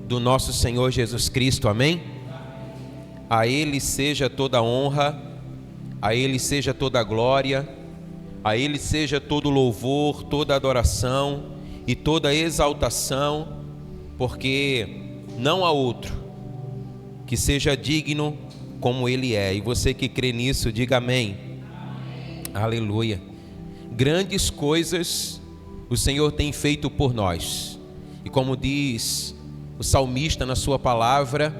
do nosso Senhor Jesus Cristo, amém? A Ele seja toda honra, a Ele seja toda glória, a Ele seja todo louvor, toda adoração e toda exaltação, porque não há outro que seja digno como Ele é. E você que crê nisso, diga amém. Aleluia. Grandes coisas o Senhor tem feito por nós. E como diz o salmista na sua palavra,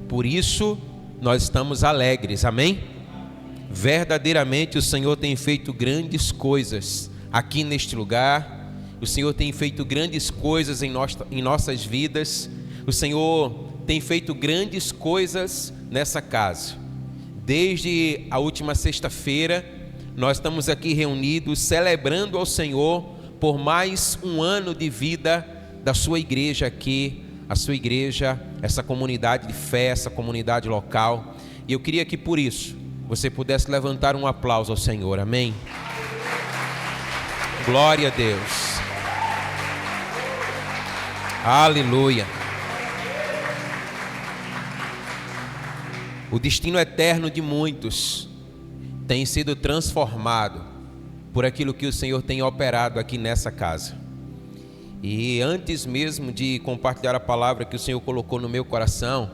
por isso nós estamos alegres, amém? Verdadeiramente o Senhor tem feito grandes coisas aqui neste lugar. O Senhor tem feito grandes coisas em nossas vidas. O Senhor tem feito grandes coisas nessa casa. Desde a última sexta-feira, nós estamos aqui reunidos celebrando ao Senhor por mais um ano de vida da sua igreja aqui, a sua igreja, essa comunidade de fé, essa comunidade local. E eu queria que por isso você pudesse levantar um aplauso ao Senhor, amém? Glória a Deus. Aleluia. O destino eterno de muitos tem sido transformado por aquilo que o Senhor tem operado aqui nessa casa. E antes mesmo de compartilhar a palavra que o Senhor colocou no meu coração,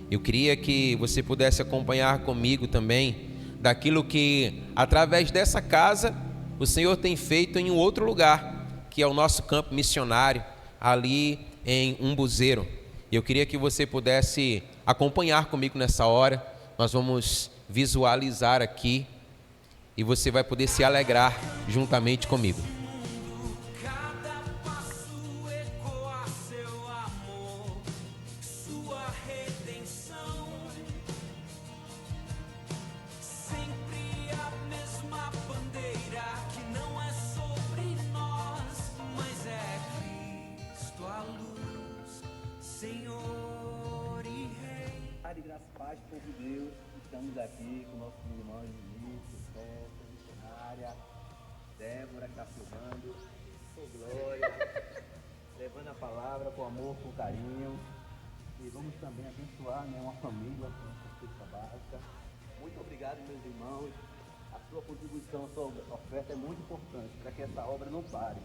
eu queria que você pudesse acompanhar comigo também daquilo que, através dessa casa, o Senhor tem feito em um outro lugar, que é o nosso campo missionário, ali em Umbuzeiro. E eu queria que você pudesse acompanhar comigo nessa hora. Nós vamos visualizar aqui e você vai poder se alegrar juntamente comigo. Estamos aqui com nossos irmãos Vinícius, César, missionária, Débora que está filmando, com glória, levando a palavra com amor, com carinho. E vamos também abençoar, né, uma família com uma cesta básica. Muito obrigado, meus irmãos. A sua contribuição, a sua oferta é muito importante para que essa obra não pare.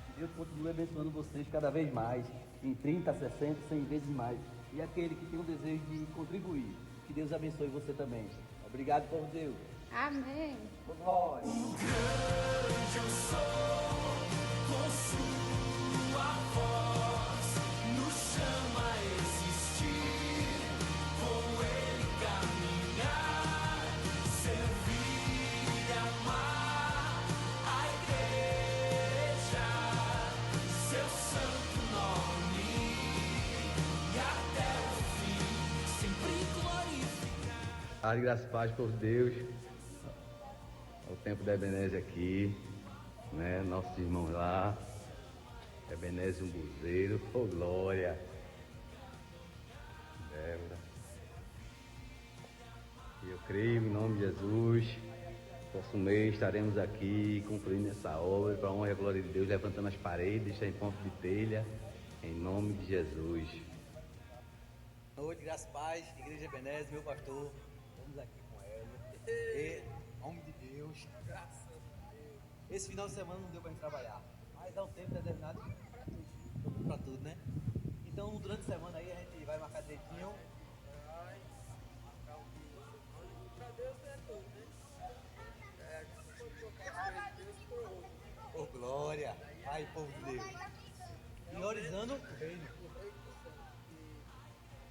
Que Deus continue abençoando vocês cada vez mais, em 30, 60, 100 vezes mais. E aquele que tem o desejo de contribuir, que Deus abençoe você também. Obrigado, povo de Deus. Amém. Glória. Grande eu sou, com sua voz, nos chama a existir, com Ele caminhar, servir e amar a igreja, seu santo nome, e até o fim, sempre glorificar. Graças e paz, povo de Deus. O tempo da Ebenezer aqui, né? Nossos irmãos lá, Ebenezer Umbuzeiro, oh glória, Débora. E eu creio em nome de Jesus, próximo mês estaremos aqui concluindo essa obra para a honra e a glória de Deus, levantando as paredes, em ponto de telha, em nome de Jesus. Boa noite, graças e paz, Igreja Ebenezer, meu pastor, estamos aqui com ele, em nome de Deus, graças a Deus. Esse final de semana não deu pra gente trabalhar, mas há um tempo determinado para tudo, né? Então, durante a semana aí a gente vai marcar direitinho. Vai marcar o que pra Deus é tudo, né? Ô glória, ai povo de Deus, priorizando o reino.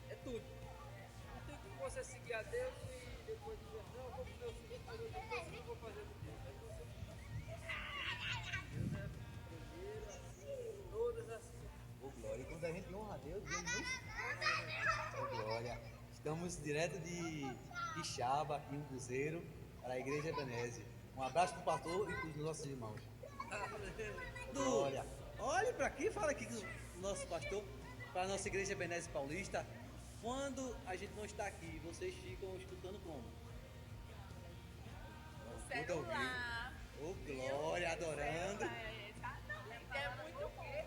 É tudo. Não tem como você seguir a Deus e depois dizer, não, eu vou fazer o seguinte, mas eu não vou fazer do Deus. Aí você... Deus é primeiro, assim, todas assim. Ô glória, e quando a gente honra a Deus, Deus nos... Ô glória, estamos direto de Ixaba, aqui em Umbuzeiro, para a Igreja Ebenezer. Um abraço para o pastor e para os nossos irmãos. Glória. Olhe para aqui, fala aqui com o nosso pastor, para a nossa Igreja Ebenezer Paulista. Quando a gente não está aqui, vocês ficam escutando como? No celular. Ô glória, adorando. É muito quê?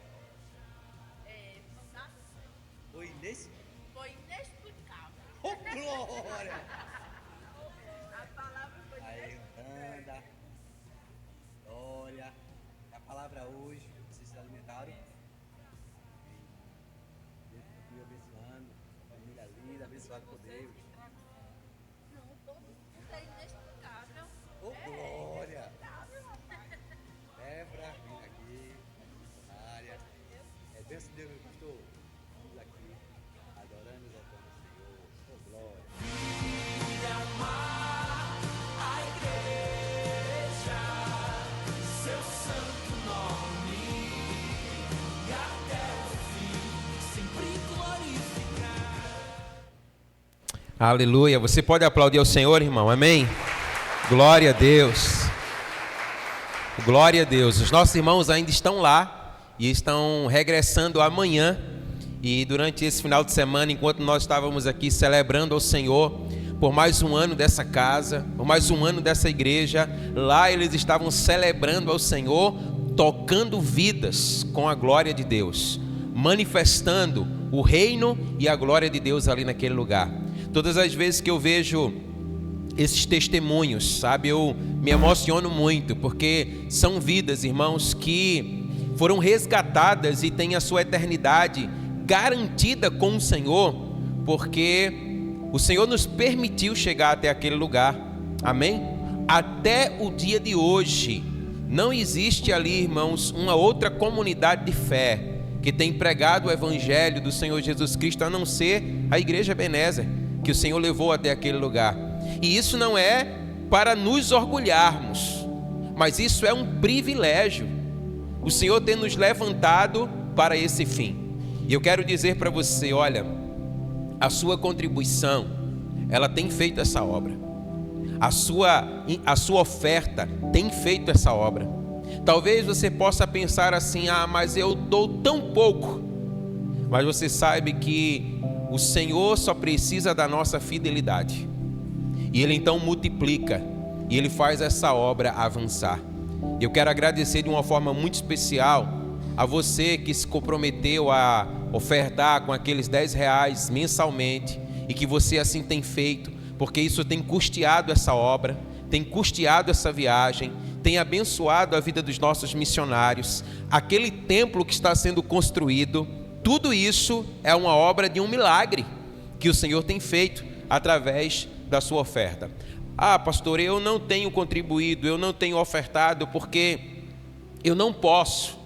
Disse? Foi inexplicável. Oh, glória! A palavra foi Aí, anda. Glória. A palavra hoje, vocês se alimentaram? Deus continue abençoando. Família linda, abençoada por Deus. Não, todo mundo é inexplicável. Oh, glória! Débora, vem aqui, missionária. É bênção de Deus, meu pastor. Vamos aqui, adorando e exaltando o Senhor. Oh, glória! A igreja, seu santo nome, e até o fim, sempre glorificar. Aleluia. Você pode aplaudir ao Senhor, irmão? Amém? Glória a Deus. Glória a Deus. Os nossos irmãos ainda estão lá e estão regressando amanhã. E durante esse final de semana, enquanto nós estávamos aqui celebrando ao Senhor por mais um ano dessa casa, por mais um ano dessa igreja, lá eles estavam celebrando ao Senhor, tocando vidas com a glória de Deus, manifestando o reino e a glória de Deus ali naquele lugar. Todas as vezes que eu vejo esses testemunhos, sabe, eu me emociono muito, porque são vidas, irmãos, que foram resgatadas e têm a sua eternidade garantida com o Senhor, porque o Senhor nos permitiu chegar até aquele lugar, amém? Até o dia de hoje, não existe ali, irmãos, uma outra comunidade de fé que tem pregado o Evangelho do Senhor Jesus Cristo, a não ser a Igreja Ebenezer, que o Senhor levou até aquele lugar. E isso não é para nos orgulharmos, mas isso é um privilégio. O Senhor tem nos levantado para esse fim. E eu quero dizer para você, olha, a sua contribuição, ela tem feito essa obra. A sua oferta tem feito essa obra. Talvez você possa pensar assim, mas eu dou tão pouco. Mas você sabe que o Senhor só precisa da nossa fidelidade. E Ele então multiplica, e Ele faz essa obra avançar. Eu quero agradecer de uma forma muito especial a você que se comprometeu a ofertar com aqueles R$10 mensalmente, e que você assim tem feito, porque isso tem custeado essa obra, tem custeado essa viagem, tem abençoado a vida dos nossos missionários, aquele templo que está sendo construído. Tudo isso é uma obra de um milagre que o Senhor tem feito através da sua oferta. Pastor, eu não tenho contribuído, eu não tenho ofertado porque eu não posso.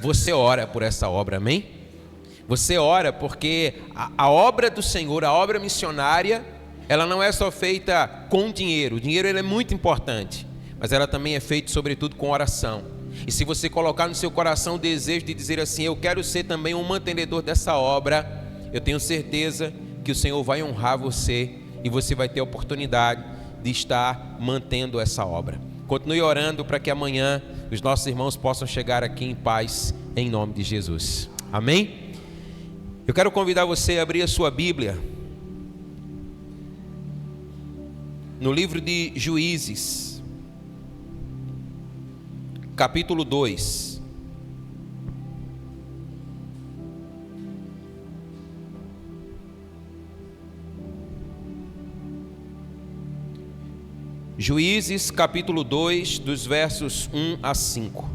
Você ora por essa obra, amém? Você ora porque a obra do Senhor, a obra missionária, ela não é só feita com dinheiro. O dinheiro ele é muito importante, mas ela também é feita sobretudo com oração. E se você colocar no seu coração o desejo de dizer assim, eu quero ser também um mantenedor dessa obra, eu tenho certeza que o Senhor vai honrar você e você vai ter a oportunidade de estar mantendo essa obra. Continue orando para que amanhã os nossos irmãos possam chegar aqui em paz, em nome de Jesus. Amém? Eu quero convidar você a abrir a sua Bíblia no livro de Juízes, capítulo 2. Juízes, capítulo 2, dos versos 1 a 5.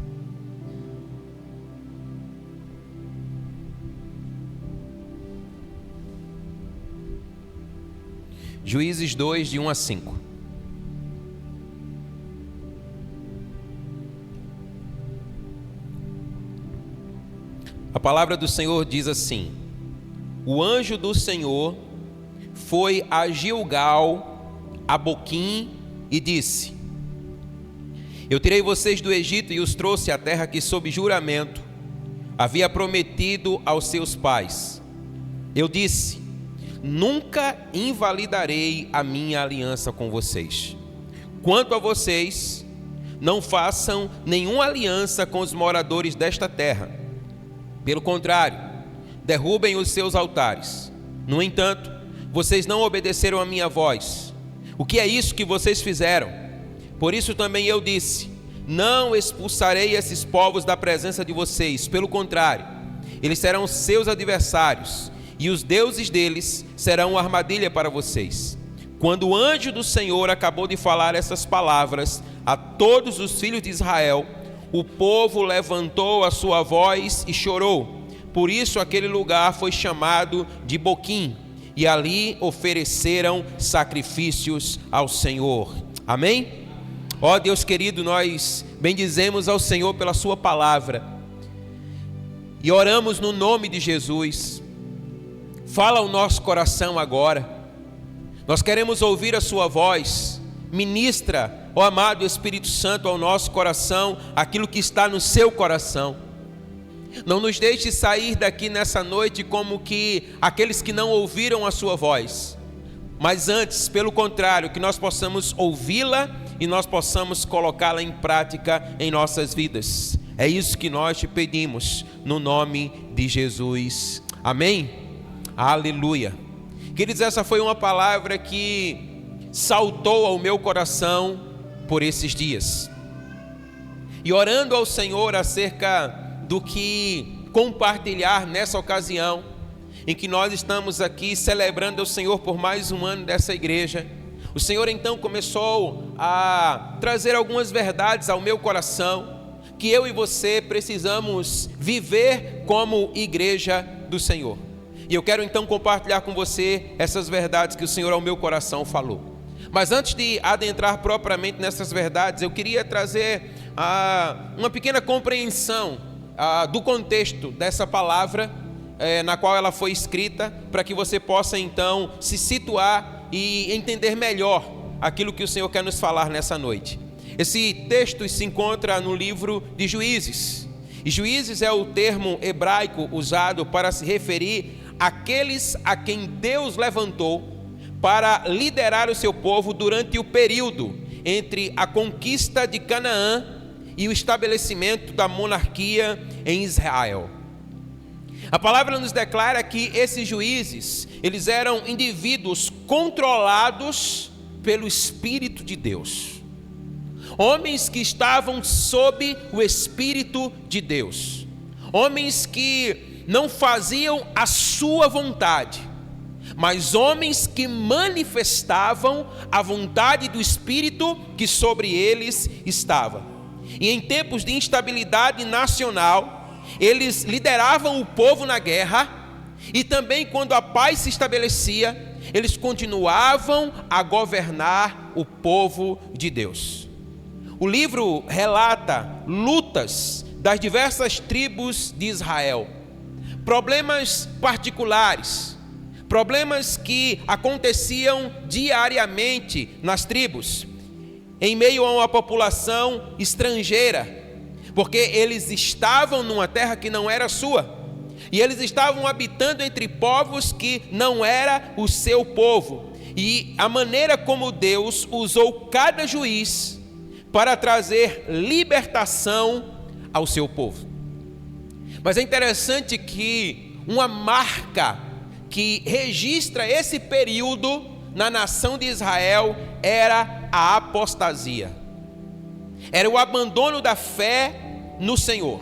Juízes 2, de 1 a 5. A palavra do Senhor diz assim: o anjo do Senhor foi a Gilgal, a Boquim, e disse: eu tirei vocês do Egito e os trouxe à terra que sob juramento havia prometido aos seus pais. Eu disse: nunca invalidarei a minha aliança com vocês. Quanto a vocês, não façam nenhuma aliança com os moradores desta terra. Pelo contrário, derrubem os seus altares. No entanto, vocês não obedeceram a minha voz. O que é isso que vocês fizeram? Por isso também eu disse: não expulsarei esses povos da presença de vocês. Pelo contrário, eles serão seus adversários, e os deuses deles serão armadilha para vocês. Quando o anjo do Senhor acabou de falar essas palavras a todos os filhos de Israel, o povo levantou a sua voz e chorou. Por isso aquele lugar foi chamado de Boquim, e ali ofereceram sacrifícios ao Senhor. Amém? Ó Deus querido, nós bendizemos ao Senhor pela sua palavra e oramos no nome de Jesus. Fala ao nosso coração agora. Nós queremos ouvir a sua voz. Ministra, ó amado Espírito Santo, ao nosso coração aquilo que está no seu coração. Não nos deixe sair daqui nessa noite como que aqueles que não ouviram a sua voz, mas antes, pelo contrário, que nós possamos ouvi-la e nós possamos colocá-la em prática em nossas vidas. É isso que nós te pedimos, no nome de Jesus. Amém? Aleluia. Queridos, essa foi uma palavra que saltou ao meu coração por esses dias. E orando ao Senhor acerca do que compartilhar nessa ocasião, em que nós estamos aqui celebrando ao Senhor por mais um ano dessa igreja, o Senhor então começou a trazer algumas verdades ao meu coração, que eu e você precisamos viver como igreja do Senhor. E eu quero então compartilhar com você essas verdades que o Senhor ao meu coração falou. Mas antes de adentrar propriamente nessas verdades, eu queria trazer uma pequena compreensão do contexto dessa palavra, na qual ela foi escrita, para que você possa então se situar e entender melhor aquilo que o Senhor quer nos falar nessa noite. Esse texto se encontra no livro de Juízes. E Juízes é o termo hebraico usado para se referir àqueles a quem Deus levantou para liderar o seu povo durante o período entre a conquista de Canaã e o estabelecimento da monarquia em Israel. A palavra nos declara que esses juízes, eles eram indivíduos controlados pelo Espírito de Deus. Homens que estavam sob o Espírito de Deus. Homens que não faziam a sua vontade, mas homens que manifestavam a vontade do Espírito que sobre eles estava. E em tempos de instabilidade nacional, eles lideravam o povo na guerra, e também quando a paz se estabelecia, eles continuavam a governar o povo de Deus. O livro relata lutas das diversas tribos de Israel, problemas particulares, problemas que aconteciam diariamente nas tribos, em meio a uma população estrangeira, porque eles estavam numa terra que não era sua, e eles estavam habitando entre povos que não era o seu povo, e a maneira como Deus usou cada juiz para trazer libertação ao seu povo. Mas é interessante que uma marca que registra esse período na nação de Israel era a apostasia. Era o abandono da fé no Senhor.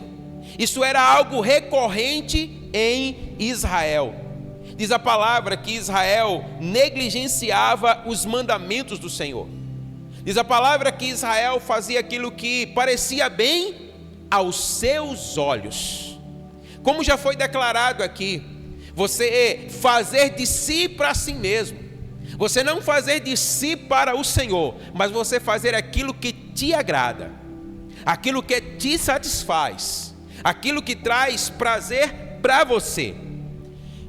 Isso era algo recorrente em Israel. Diz a palavra que Israel negligenciava os mandamentos do Senhor. Diz a palavra que Israel fazia aquilo que parecia bem aos seus olhos. Como já foi declarado aqui, você fazer de si para si mesmo. Você não fazer de si para o Senhor, mas você fazer aquilo que te agrada, aquilo que te satisfaz, aquilo que traz prazer para você.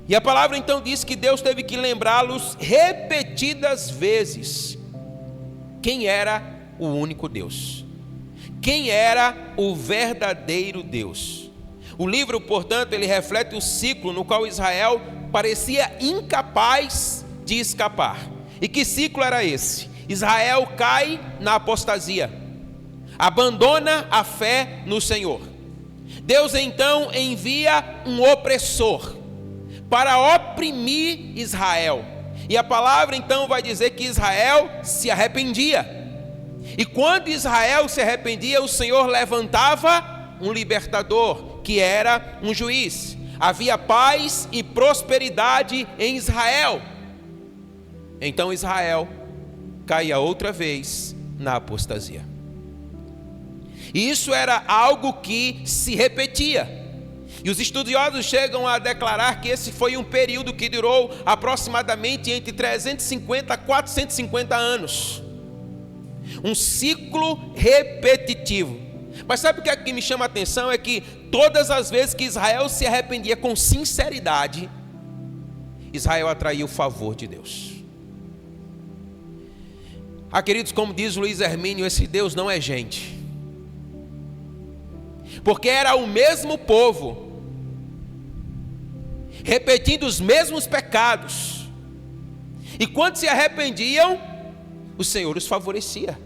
E a palavra então diz que Deus teve que lembrá-los repetidas vezes quem era o único Deus, quem era o verdadeiro Deus. O livro, portanto, ele reflete o ciclo no qual Israel parecia incapaz de escapar. E que ciclo era esse? Israel cai na apostasia, abandona a fé no Senhor. Deus então envia um opressor para oprimir Israel. E a palavra então vai dizer que Israel se arrependia. E quando Israel se arrependia, o Senhor levantava um libertador, que era um juiz. havia paz e prosperidade em Israel. Então Israel caía outra vez na apostasia. E isso era algo que se repetia. E os estudiosos chegam a declarar que esse foi um período que durou aproximadamente entre 350 a 450 anos. Um ciclo repetitivo. Mas sabe o que é que me chama a atenção? É que todas as vezes que Israel se arrependia com sinceridade, Israel atraía o favor de Deus. Queridos, como diz Luiz Hermínio, esse Deus não é gente. Porque era o mesmo povo repetindo os mesmos pecados, e quando se arrependiam, o Senhor os favorecia.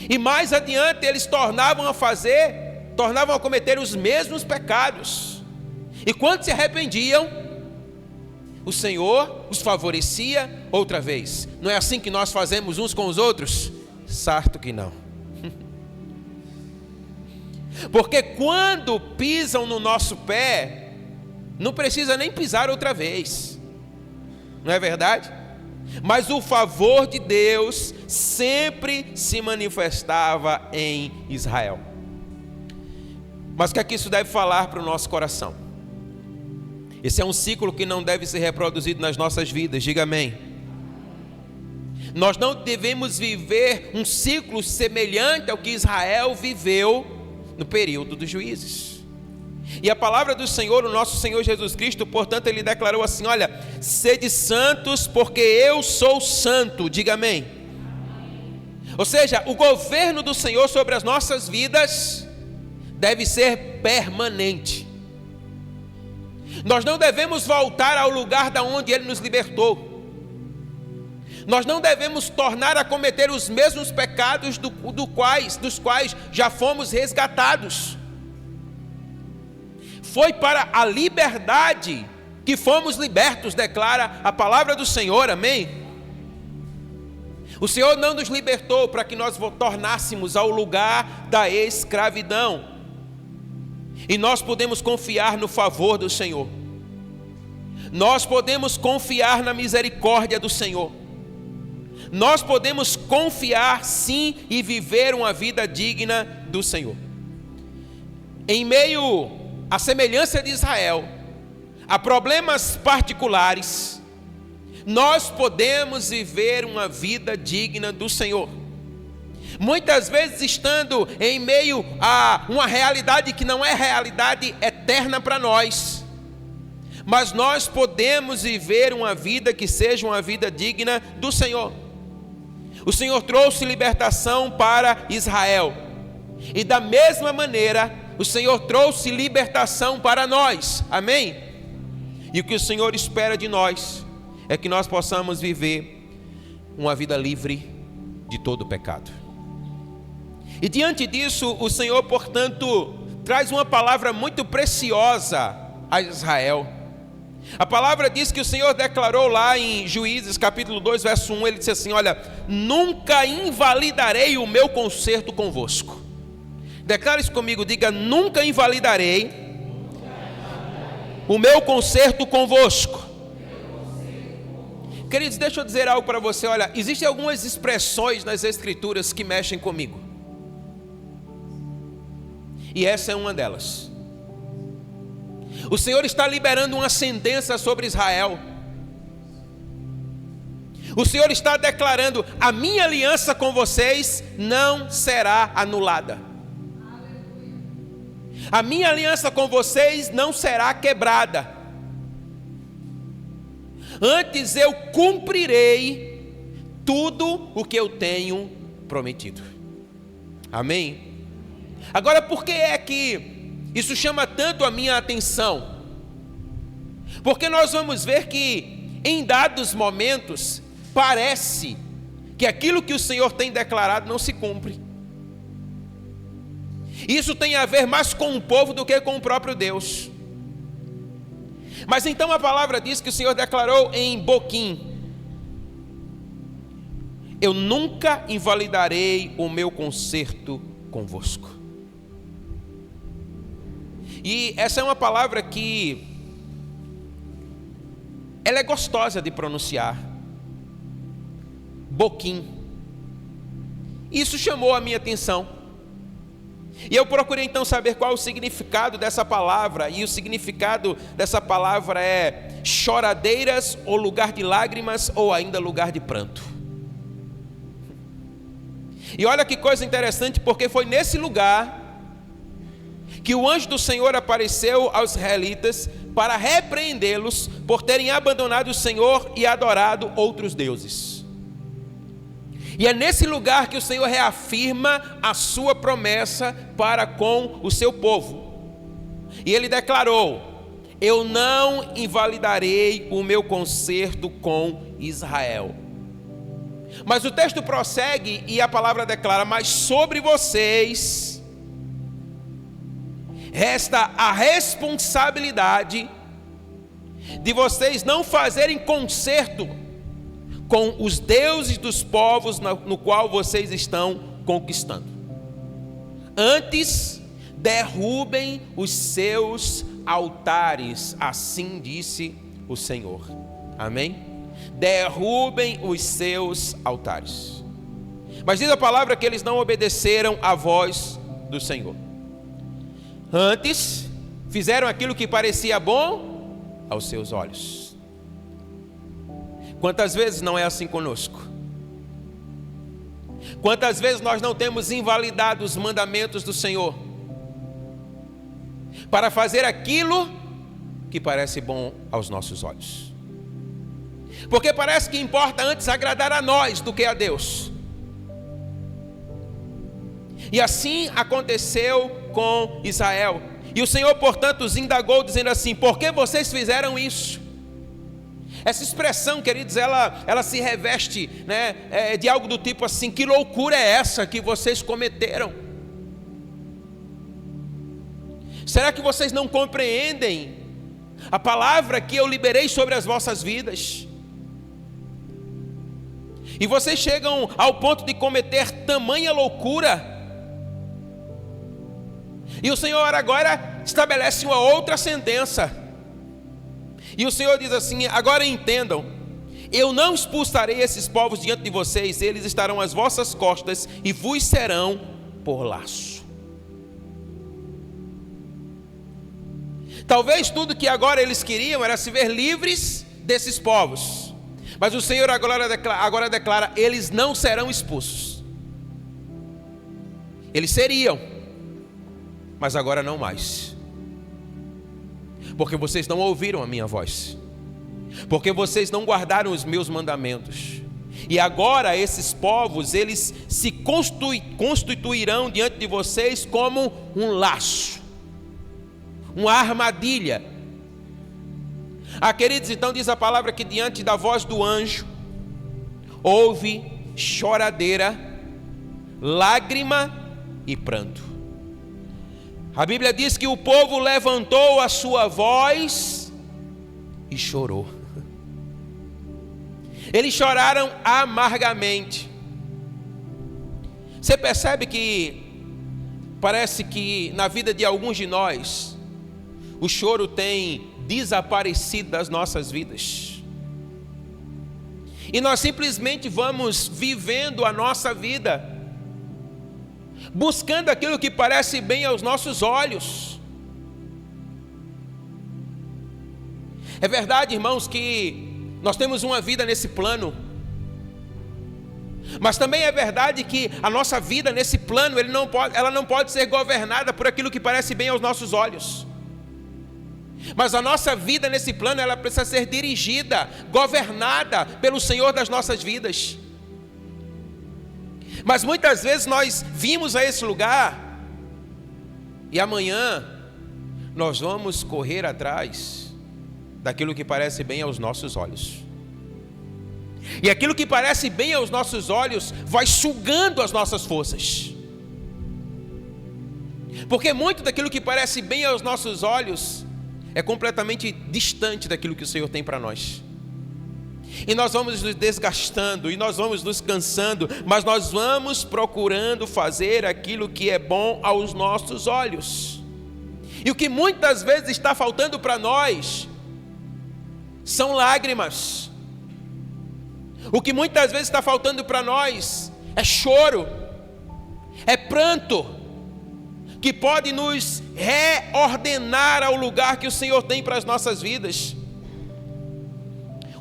E mais adiante eles tornavam a cometer os mesmos pecados, e quando se arrependiam, o Senhor os favorecia outra vez. Não é assim que nós fazemos uns com os outros? Certo que não. Porque quando pisam no nosso pé, não precisa nem pisar outra vez, não é verdade? Mas o favor de Deus sempre se manifestava em Israel. Mas o que é que isso deve falar para o nosso coração? Esse é um ciclo que não deve ser reproduzido nas nossas vidas, diga amém. Nós não devemos viver um ciclo semelhante ao que Israel viveu no período dos juízes. E a palavra do Senhor, o nosso Senhor Jesus Cristo, portanto, ele declarou assim: olha, sede santos, porque eu sou santo, diga amém. Ou seja, o governo do Senhor sobre as nossas vidas deve ser permanente. Nós não devemos voltar ao lugar da onde Ele nos libertou. Nós não devemos tornar a cometer os mesmos pecados dos quais já fomos resgatados. Foi para a liberdade que fomos libertos, declara a palavra do Senhor, amém? O Senhor não nos libertou para que nós tornássemos ao lugar da escravidão. E nós podemos confiar no favor do Senhor. Nós podemos confiar na misericórdia do Senhor. Nós podemos confiar sim e viver uma vida digna do Senhor. Em meio à semelhança de Israel, a problemas particulares, nós podemos viver uma vida digna do Senhor. Muitas vezes estando em meio a uma realidade que não é realidade eterna para nós, mas nós podemos viver uma vida que seja uma vida digna do Senhor. O Senhor trouxe libertação para Israel, e da mesma maneira o Senhor trouxe libertação para nós, amém? E o que o Senhor espera de nós é que nós possamos viver uma vida livre de todo pecado. E diante disso, o Senhor, portanto, traz uma palavra muito preciosa a Israel. A palavra diz que o Senhor declarou lá em Juízes capítulo 2, verso 1, ele disse assim: olha, nunca invalidarei o meu concerto convosco. Declara isso comigo, diga: nunca invalidarei o meu concerto convosco. Queridos, deixa eu dizer algo para você. Olha, existem algumas expressões nas Escrituras que mexem comigo, e essa é uma delas. O Senhor está liberando uma sentença sobre Israel. O Senhor está declarando: a minha aliança com vocês não será anulada. A minha aliança com vocês não será quebrada. Antes eu cumprirei tudo o que eu tenho prometido. Amém? Agora, por que é que isso chama tanto a minha atenção? Porque nós vamos ver que em dados momentos parece que aquilo que o Senhor tem declarado não se cumpre. Isso tem a ver mais com o povo do que com o próprio Deus. Mas então a palavra diz que o Senhor declarou em Boquim: eu nunca invalidarei o meu concerto convosco. E essa é uma palavra que ela é gostosa de pronunciar. Boquim. Isso chamou a minha atenção. E eu procurei então saber qual é o significado dessa palavra. E o significado dessa palavra é choradeiras, ou lugar de lágrimas, ou ainda lugar de pranto. E olha que coisa interessante, porque foi nesse lugar que o anjo do Senhor apareceu aos israelitas para repreendê-los por terem abandonado o Senhor e adorado outros deuses. E é nesse lugar que o Senhor reafirma a sua promessa para com o seu povo. E ele declarou: eu não invalidarei o meu concerto com Israel. Mas o texto prossegue e a palavra declara: mas sobre vocês resta a responsabilidade de vocês não fazerem concerto com os deuses dos povos no qual vocês estão conquistando. Antes, derrubem os seus altares, assim disse o Senhor. Amém? Derrubem os seus altares. Mas diz a palavra que eles não obedeceram à voz do Senhor. Antes, fizeram aquilo que parecia bom aos seus olhos. Quantas vezes não é assim conosco? Quantas vezes nós não temos invalidado os mandamentos do Senhor para fazer aquilo que parece bom aos nossos olhos? Porque parece que importa antes agradar a nós do que a Deus. E assim aconteceu com Israel. E o Senhor, portanto, os indagou, dizendo assim: por que vocês fizeram isso? Essa expressão, queridos, ela se reveste, né, de algo do tipo assim: que loucura é essa que vocês cometeram? Será que vocês não compreendem a palavra que eu liberei sobre as vossas vidas? E vocês chegam ao ponto de cometer tamanha loucura. E o Senhor agora estabelece uma outra sentença. E o Senhor diz assim: agora entendam, eu não expulsarei esses povos diante de vocês, eles estarão às vossas costas e vos serão por laço. Talvez tudo que agora eles queriam era se ver livres desses povos. Mas o Senhor agora declara: eles não serão expulsos. Eles seriam, mas agora não mais. Porque vocês não ouviram a minha voz. Porque vocês não guardaram os meus mandamentos. E agora esses povos, eles se constituirão diante de vocês como um laço, uma armadilha. Queridos, então diz a palavra que diante da voz do anjo houve choradeira, lágrima e pranto. A Bíblia diz que o povo levantou a sua voz e chorou. Eles choraram amargamente. Você percebe que parece que na vida de alguns de nós o choro tem desaparecido das nossas vidas. E nós simplesmente vamos vivendo a nossa vida buscando aquilo que parece bem aos nossos olhos. É verdade, irmãos, que nós temos uma vida nesse plano, mas também é verdade que a nossa vida nesse plano, ela não pode ser governada por aquilo que parece bem aos nossos olhos. Mas a nossa vida nesse plano, ela precisa ser dirigida, governada pelo Senhor das nossas vidas. Mas muitas vezes nós vimos a esse lugar e amanhã nós vamos correr atrás daquilo que parece bem aos nossos olhos. E aquilo que parece bem aos nossos olhos vai sugando as nossas forças. Porque muito daquilo que parece bem aos nossos olhos é completamente distante daquilo que o Senhor tem para nós. E nós vamos nos desgastando, e nós vamos nos cansando, mas nós vamos procurando fazer aquilo que é bom aos nossos olhos. E o que muitas vezes está faltando para nós são lágrimas. O que muitas vezes está faltando para nós é choro, é pranto, que pode nos reordenar ao lugar que o Senhor tem para as nossas vidas.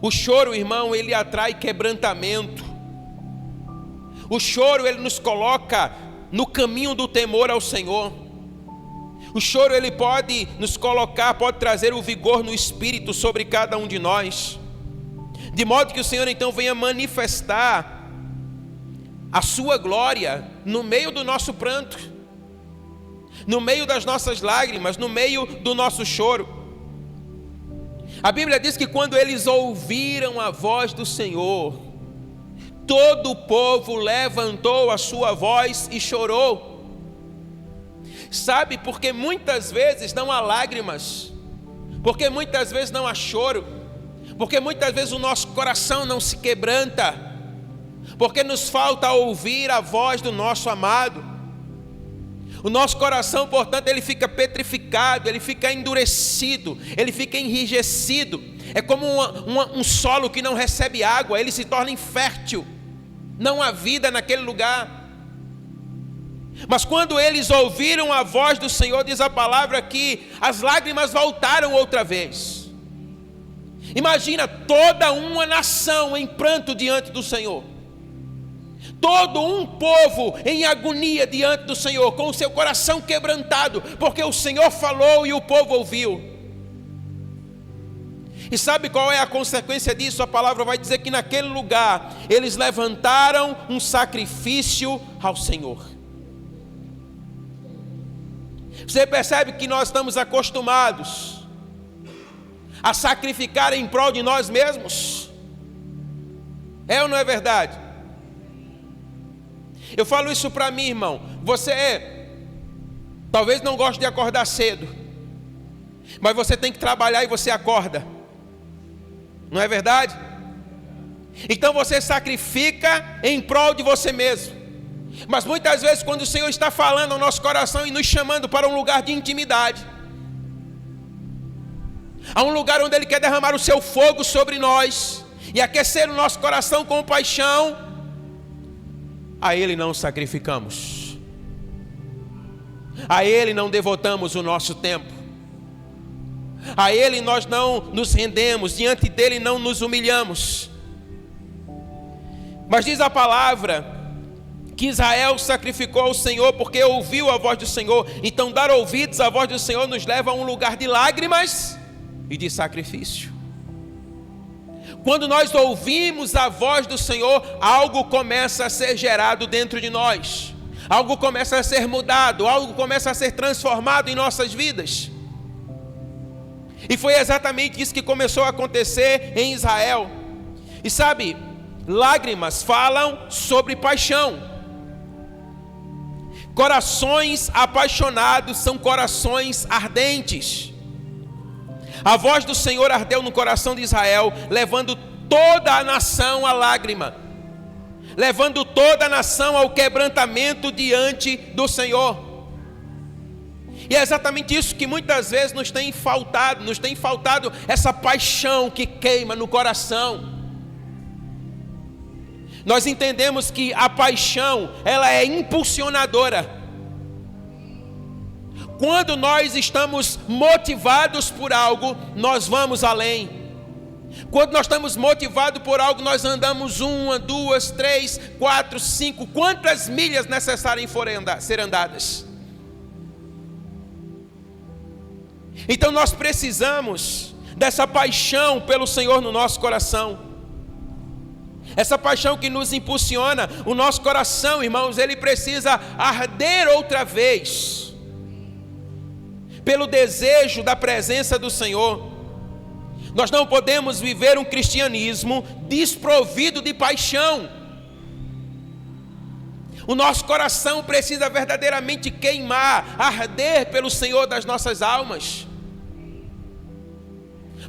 O choro, irmão, ele atrai quebrantamento. O choro, ele nos coloca no caminho do temor ao Senhor. O choro, ele pode nos colocar, pode trazer o vigor no espírito sobre cada um de nós, de modo que o Senhor então venha manifestar a sua glória no meio do nosso pranto, no meio das nossas lágrimas, no meio do nosso choro. A Bíblia diz que quando eles ouviram a voz do Senhor, todo o povo levantou a sua voz e chorou. Sabe, porque muitas vezes não há lágrimas, porque muitas vezes não há choro, porque muitas vezes o nosso coração não se quebranta, porque nos falta ouvir a voz do nosso amado. O nosso coração, portanto, ele fica petrificado, ele fica endurecido, ele fica enrijecido. É como um solo que não recebe água, ele se torna infértil, não há vida naquele lugar. Mas quando eles ouviram a voz do Senhor, diz a palavra que as lágrimas voltaram outra vez. Imagina toda uma nação em pranto diante do Senhor, todo um povo em agonia diante do Senhor, com o seu coração quebrantado, porque o Senhor falou e o povo ouviu. E sabe qual é a consequência disso? A palavra vai dizer que naquele lugar eles levantaram um sacrifício ao Senhor. Você percebe que nós estamos acostumados a sacrificar em prol de nós mesmos? É ou não é verdade? Eu falo isso para mim, irmão. Você talvez não goste de acordar cedo, mas você tem que trabalhar e você acorda. Não é verdade? Então você sacrifica em prol de você mesmo. Mas muitas vezes quando o Senhor está falando ao nosso coração e nos chamando para um lugar de intimidade, a um lugar onde Ele quer derramar o seu fogo sobre nós e aquecer o nosso coração com paixão, a Ele não sacrificamos, a Ele não devotamos o nosso tempo, a Ele nós não nos rendemos, diante dEle não nos humilhamos. Mas diz a palavra que Israel sacrificou ao Senhor porque ouviu a voz do Senhor. Então dar ouvidos à voz do Senhor nos leva a um lugar de lágrimas e de sacrifício. Quando nós ouvimos a voz do Senhor, algo começa a ser gerado dentro de nós, algo começa a ser mudado, algo começa a ser transformado em nossas vidas. E foi exatamente isso que começou a acontecer em Israel. E sabe, lágrimas falam sobre paixão. Corações apaixonados são corações ardentes. A voz do Senhor ardeu no coração de Israel, levando toda a nação à lágrima, levando toda a nação ao quebrantamento diante do Senhor. E é exatamente isso que muitas vezes nos tem faltado essa paixão que queima no coração. Nós entendemos que a paixão, ela é impulsionadora. Quando nós estamos motivados por algo, nós vamos além. Quando nós estamos motivados por algo, nós andamos 1, 2, 3, 4, 5, quantas milhas necessárias forem ser andadas. Então nós precisamos dessa paixão pelo Senhor no nosso coração. Essa paixão que nos impulsiona, o nosso coração, irmãos, ele precisa arder outra vez pelo desejo da presença do Senhor. Nós não podemos viver um cristianismo desprovido de paixão. O nosso coração precisa verdadeiramente queimar, arder pelo Senhor das nossas almas.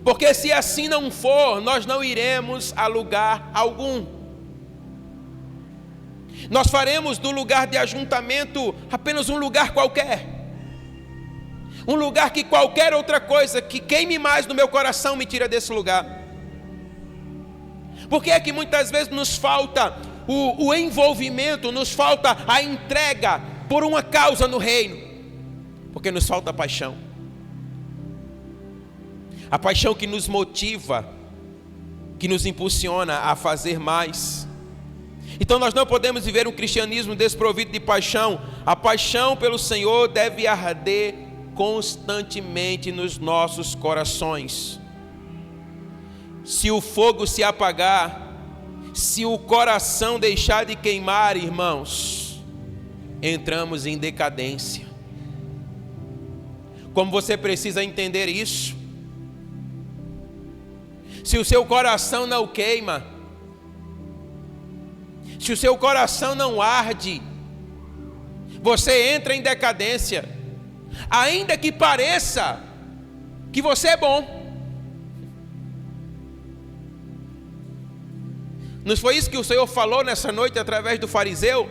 Porque se assim não for, nós não iremos a lugar algum. Nós faremos do lugar de ajuntamento apenas um lugar qualquer. Um lugar que qualquer outra coisa que queime mais no meu coração me tira desse lugar. Por que é que muitas vezes nos falta o envolvimento, nos falta a entrega por uma causa no reino? Porque nos falta paixão. A paixão que nos motiva, que nos impulsiona a fazer mais. Então nós não podemos viver um cristianismo desprovido de paixão. A paixão pelo Senhor deve arder constantemente nos nossos corações. Se o fogo se apagar, se o coração deixar de queimar, irmãos, entramos em decadência. Como você precisa entender isso? Se o seu coração não queima, se o seu coração não arde, você entra em decadência, ainda que pareça que você é bom. Não foi isso que o Senhor falou nessa noite através do fariseu?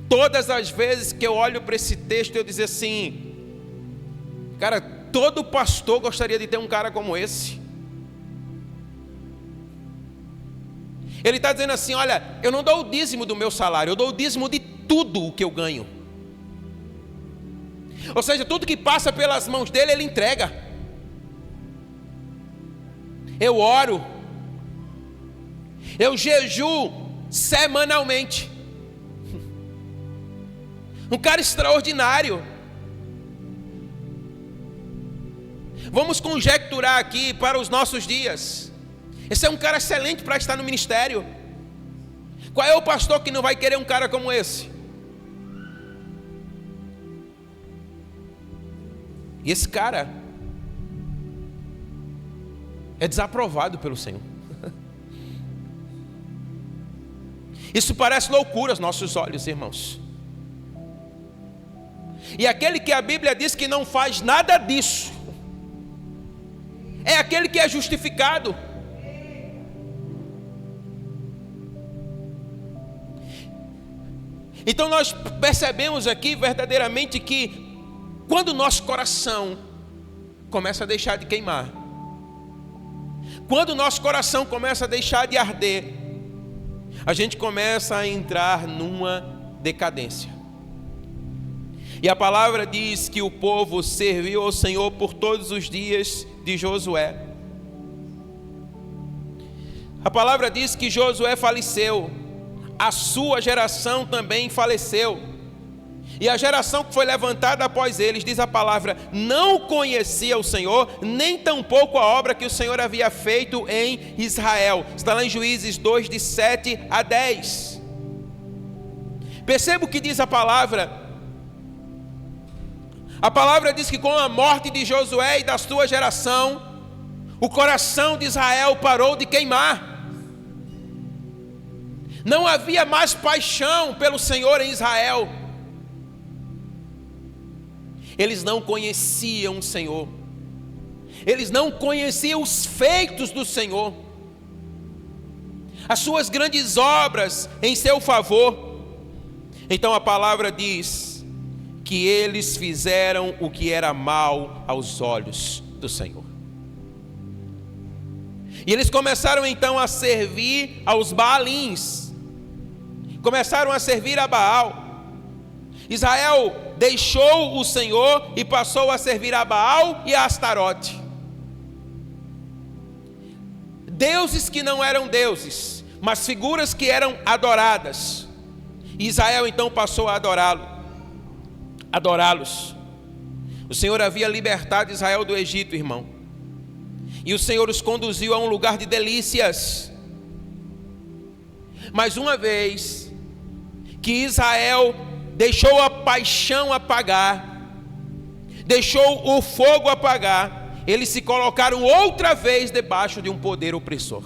Todas as vezes que eu olho para esse texto, eu digo assim: cara, todo pastor gostaria de ter um cara como esse. Ele está dizendo assim: olha, eu não dou o dízimo do meu salário, eu dou o dízimo de tudo o que eu ganho. Ou seja, tudo que passa pelas mãos dele, ele entrega. Eu oro, eu jejuo semanalmente. Um cara extraordinário. Vamos conjecturar aqui para os nossos dias. Esse é um cara excelente para estar no ministério. Qual é o pastor que não vai querer um cara como esse? E esse cara é desaprovado pelo Senhor. Isso parece loucura aos nossos olhos, irmãos. E aquele que a Bíblia diz que não faz nada disso, é aquele que é justificado. Então nós percebemos aqui verdadeiramente que quando o nosso coração começa a deixar de queimar, quando o nosso coração começa a deixar de arder, a gente começa a entrar numa decadência. E a palavra diz que o povo serviu ao Senhor por todos os dias de Josué. A palavra diz que Josué faleceu, a sua geração também faleceu. E a geração que foi levantada após eles, diz a palavra, não conhecia o Senhor, nem tampouco a obra que o Senhor havia feito em Israel. Está lá em Juízes 2, de 7 a 10. Perceba o que diz a palavra. A palavra diz que com a morte de Josué e da sua geração, o coração de Israel parou de queimar. Não havia mais paixão pelo Senhor em Israel. Eles não conheciam o Senhor. Eles não conheciam os feitos do Senhor, as suas grandes obras em seu favor. Então a palavra diz que eles fizeram o que era mal aos olhos do Senhor. E eles começaram então a servir aos Baalins. Começaram a servir a Baal. Israel deixou o Senhor e passou a servir a Baal e a Astarote. Deuses que não eram deuses, mas figuras que eram adoradas. E Israel então passou a adorá-los. O Senhor havia libertado Israel do Egito, irmão. E o Senhor os conduziu a um lugar de delícias. Mas uma vez que Israel deixou a paixão apagar, deixou o fogo apagar, eles se colocaram outra vez debaixo de um poder opressor.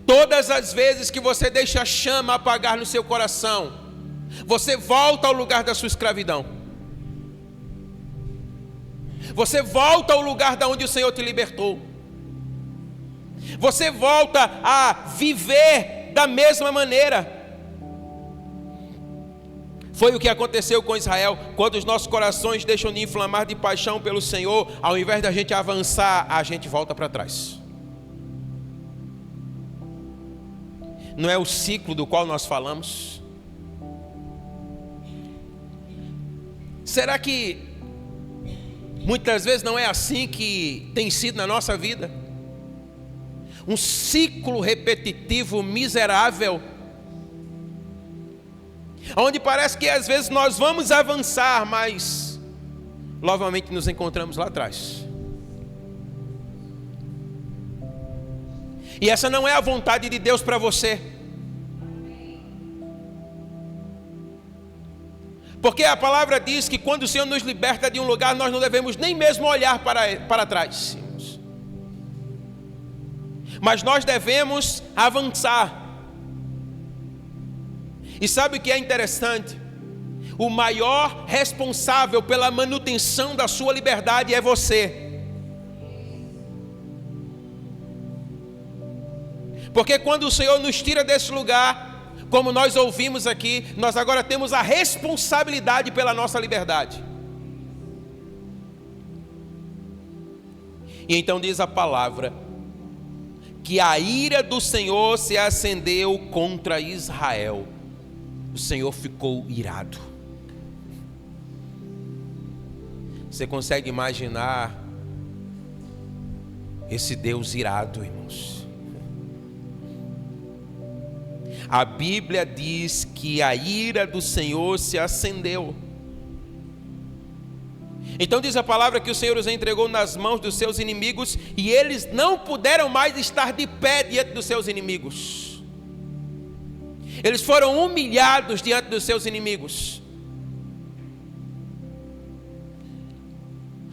Todas as vezes que você deixa a chama apagar no seu coração, você volta ao lugar da sua escravidão. Você volta ao lugar da onde o Senhor te libertou. Você volta a viver da mesma maneira. Foi o que aconteceu com Israel. Quando os nossos corações deixam de inflamar de paixão pelo Senhor, ao invés da gente avançar, a gente volta para trás. Não é o ciclo do qual nós falamos? Será que muitas vezes não é assim que tem sido na nossa vida? Um ciclo repetitivo, miserável, onde parece que às vezes nós vamos avançar, mas novamente nos encontramos lá atrás. E essa não é a vontade de Deus para você. Porque a palavra diz que quando o Senhor nos liberta de um lugar, nós não devemos nem mesmo olhar para trás. Mas nós devemos avançar. E sabe o que é interessante? O maior responsável pela manutenção da sua liberdade é você. Porque quando o Senhor nos tira desse lugar, como nós ouvimos aqui, nós agora temos a responsabilidade pela nossa liberdade. E então diz a palavra que a ira do Senhor se acendeu contra Israel. O Senhor ficou irado. Você consegue imaginar esse Deus irado, irmãos? A Bíblia diz que a ira do Senhor se acendeu. Então diz a palavra que o Senhor os entregou nas mãos dos seus inimigos, e eles não puderam mais estar de pé diante dos seus inimigos. Eles foram humilhados diante dos seus inimigos.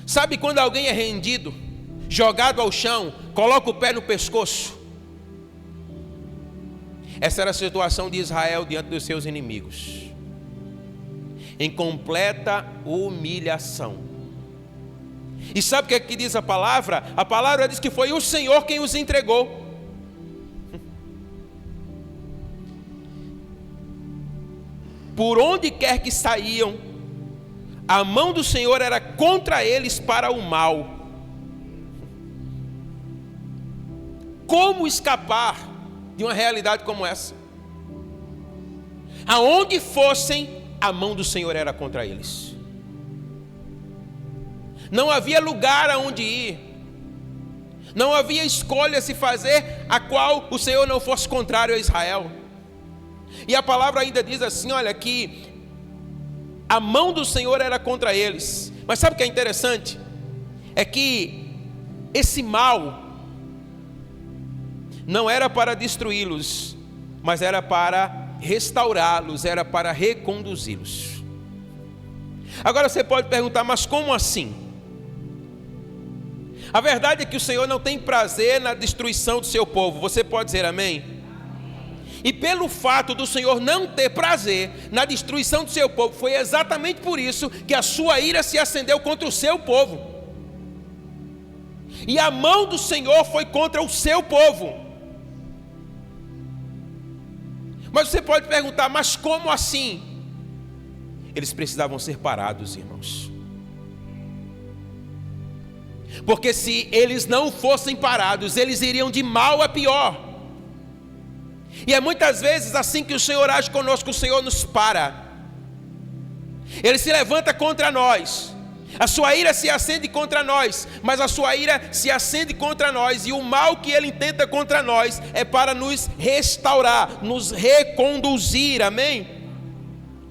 Sabe quando alguém é rendido, jogado ao chão, coloca o pé no pescoço? Essa era a situação de Israel diante dos seus inimigos, em completa humilhação. E sabe o que é que diz a palavra? A palavra diz que foi o Senhor quem os entregou. Por onde quer que saíam, a mão do Senhor era contra eles para o mal. Como escapar de uma realidade como essa? Aonde fossem, a mão do Senhor era contra eles. Não havia lugar aonde ir. Não havia escolha a se fazer a qual o Senhor não fosse contrário a Israel. E a palavra ainda diz assim, olha, que a mão do Senhor era contra eles. Mas sabe o que é interessante? É que esse mal não era para destruí-los, mas era para restaurá-los, era para reconduzi-los. Agora você pode perguntar, mas como assim? A verdade é que o Senhor não tem prazer na destruição do seu povo. Você pode dizer amém? E pelo fato do Senhor não ter prazer na destruição do seu povo, foi exatamente por isso que a sua ira se acendeu contra o seu povo. E a mão do Senhor foi contra o seu povo. Mas você pode perguntar, mas como assim? Eles precisavam ser parados, irmãos. Porque se eles não fossem parados, eles iriam de mal a pior. E é muitas vezes assim que o Senhor age conosco. O Senhor nos para. Ele se levanta contra nós. A sua ira se acende contra nós. Mas a sua ira se acende contra nós. E o mal que ele intenta contra nós é para nos restaurar, nos reconduzir, amém?